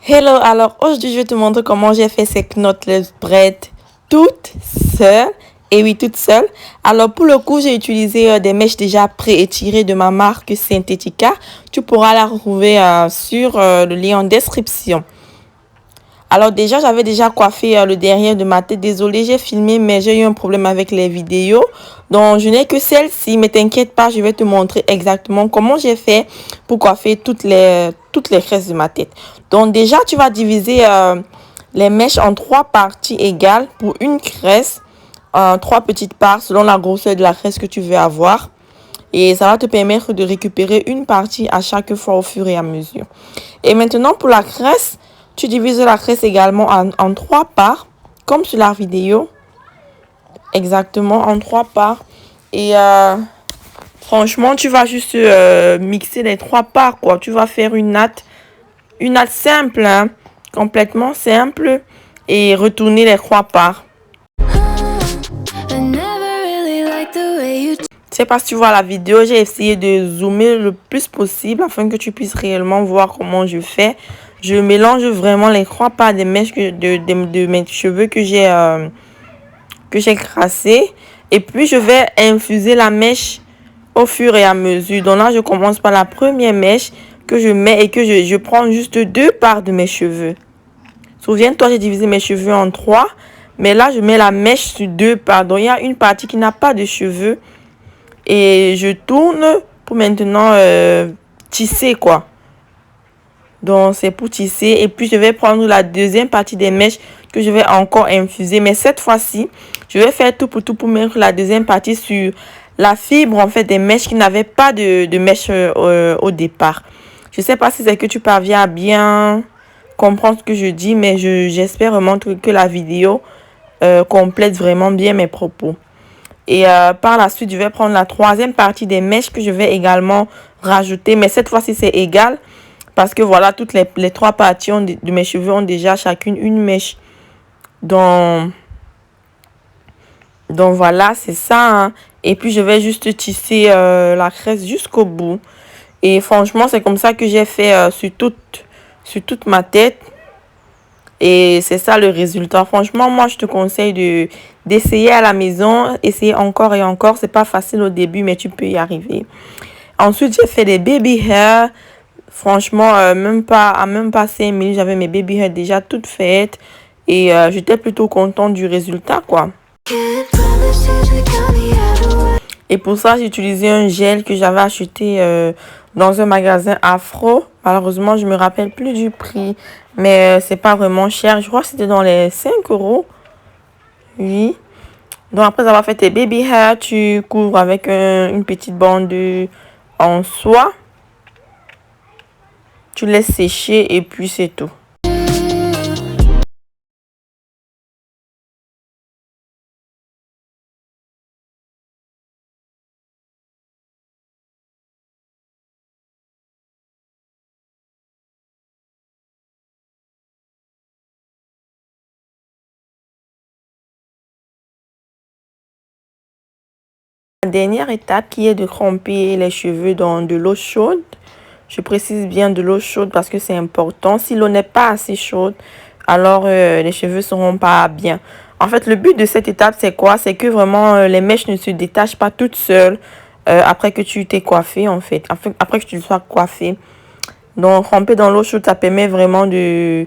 Hello, alors aujourd'hui je vais te montrer comment j'ai fait ces knotless braids toute seule. Et oui, toute seule. Alors pour le coup, j'ai utilisé des mèches déjà pré-étirées de ma marque Synthetica. Tu pourras la retrouver sur le lien en description. Alors déjà, j'avais déjà coiffé le derrière de ma tête. Désolée, j'ai filmé, mais j'ai eu un problème avec les vidéos. Donc, je n'ai que celle-ci, mais t'inquiète pas, je vais te montrer exactement comment j'ai fait pour coiffer toutes les tresses de ma tête. Donc déjà, tu vas diviser les mèches en 3 parties égales pour une cresse. 3 petites parts selon la grosseur de la cresse que tu veux avoir. Et ça va te permettre de récupérer une partie à chaque fois au fur et à mesure. Et maintenant, pour la cresse, tu divises la cresse également en 3 parts, comme sur la vidéo. Exactement, en 3 parts. Et franchement, tu vas juste mixer les 3 parts, quoi. Tu vas faire une natte simple, hein, complètement simple. Et retourner les 3 parts. Je sais pas si tu vois la vidéo, j'ai essayé de zoomer le plus possible afin que tu puisses réellement voir comment je fais. Je mélange vraiment les 3 parts des mèches de mes cheveux que j'ai crassé. Et puis je vais infuser la mèche au fur et à mesure. Donc là, je commence par la première mèche que je mets et que je prends juste 2 parts de mes cheveux. Souviens-toi, j'ai divisé mes cheveux en 3. Mais là, je mets la mèche sur 2 parts. Donc il y a une partie qui n'a pas de cheveux. Et je tourne pour maintenant tisser, quoi. Donc c'est pour tisser. Et puis je vais prendre la deuxième partie des mèches que je vais encore infuser. Mais cette fois-ci, je vais faire tout pour mettre la deuxième partie sur la fibre en fait des mèches qui n'avaient pas de mèches au départ. Je sais pas si c'est que tu parviens à bien comprendre ce que je dis, mais j'espère vraiment que la vidéo complète vraiment bien mes propos. Et par la suite, je vais prendre la troisième partie des mèches que je vais également rajouter. Mais cette fois-ci, c'est égal. Parce que voilà, toutes les 3 parties de mes cheveux ont déjà chacune une mèche. Donc voilà, c'est ça. Hein. Et puis, je vais juste tisser la crête jusqu'au bout. Et franchement, c'est comme ça que j'ai fait sur toute ma tête. Et c'est ça le résultat. Franchement, moi, je te conseille d'essayer à la maison. Essayer encore et encore. C'est pas facile au début, mais tu peux y arriver. Ensuite, j'ai fait des baby hair. Franchement, même pas 5 minutes, j'avais mes baby hair déjà toutes faites. Et j'étais plutôt contente du résultat, quoi. Et pour ça, j'ai utilisé un gel que j'avais acheté dans un magasin Afro. Malheureusement, je me rappelle plus du prix. Mais c'est pas vraiment cher. Je crois que c'était dans les 5 euros. Oui. Donc après avoir fait tes baby hair, tu couvres avec une petite bande en soie. Tu laisses sécher et puis c'est tout. La dernière étape qui est de tremper les cheveux dans de l'eau chaude. Je précise bien de l'eau chaude parce que c'est important. Si l'eau n'est pas assez chaude, alors les cheveux ne seront pas bien. En fait, le but de cette étape, c'est quoi? C'est que vraiment les mèches ne se détachent pas toutes seules après que tu t'es coiffé, en fait. Après que tu sois coiffé. Donc, tremper dans l'eau chaude, ça permet vraiment de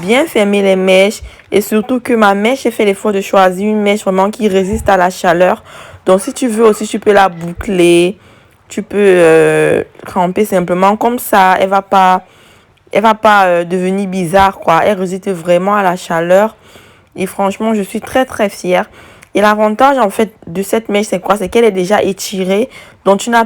bien fermer les mèches. Et surtout que ma mèche, j'ai fait l'effort de choisir une mèche vraiment qui résiste à la chaleur. Donc, si tu veux aussi, tu peux la boucler. Tu peux tremper simplement comme ça. Elle va pas devenir bizarre, quoi. Elle résiste vraiment à la chaleur. Et franchement, je suis très, très fière. Et l'avantage, en fait, de cette mèche, c'est quoi? C'est qu'elle est déjà étirée. Donc, tu n'as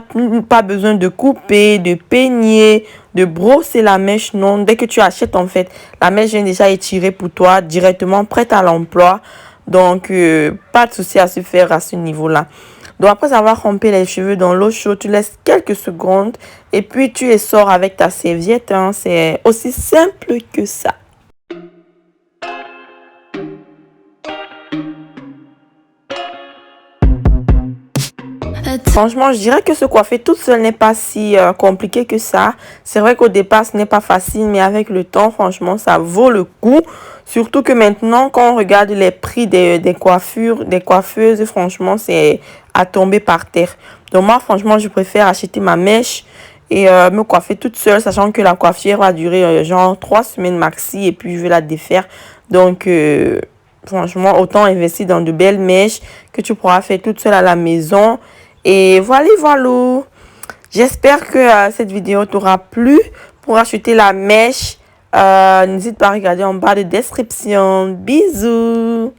pas besoin de couper, de peigner, de brosser la mèche. Non, dès que tu achètes, en fait, la mèche vient déjà étirée pour toi, directement prête à l'emploi. Donc, pas de souci à se faire à ce niveau-là. Donc, après avoir trempé les cheveux dans l'eau chaude, tu laisses quelques secondes. Et puis, tu les sors avec ta serviette. Hein. C'est aussi simple que ça. Franchement, je dirais que se coiffer toute seule n'est pas si compliqué que ça. C'est vrai qu'au départ, ce n'est pas facile, mais avec le temps, franchement, ça vaut le coup. Surtout que maintenant, quand on regarde les prix des coiffures, des coiffeuses, franchement, c'est à tomber par terre. Donc moi, franchement, je préfère acheter ma mèche et me coiffer toute seule, sachant que la coiffure va durer genre 3 semaines maxi et puis je vais la défaire. Donc, franchement, autant investir dans de belles mèches que tu pourras faire toute seule à la maison. Et voilà, voilà. J'espère que cette vidéo t'aura plu. Pour acheter la mèche, n'hésite pas à regarder en bas de description. Bisous.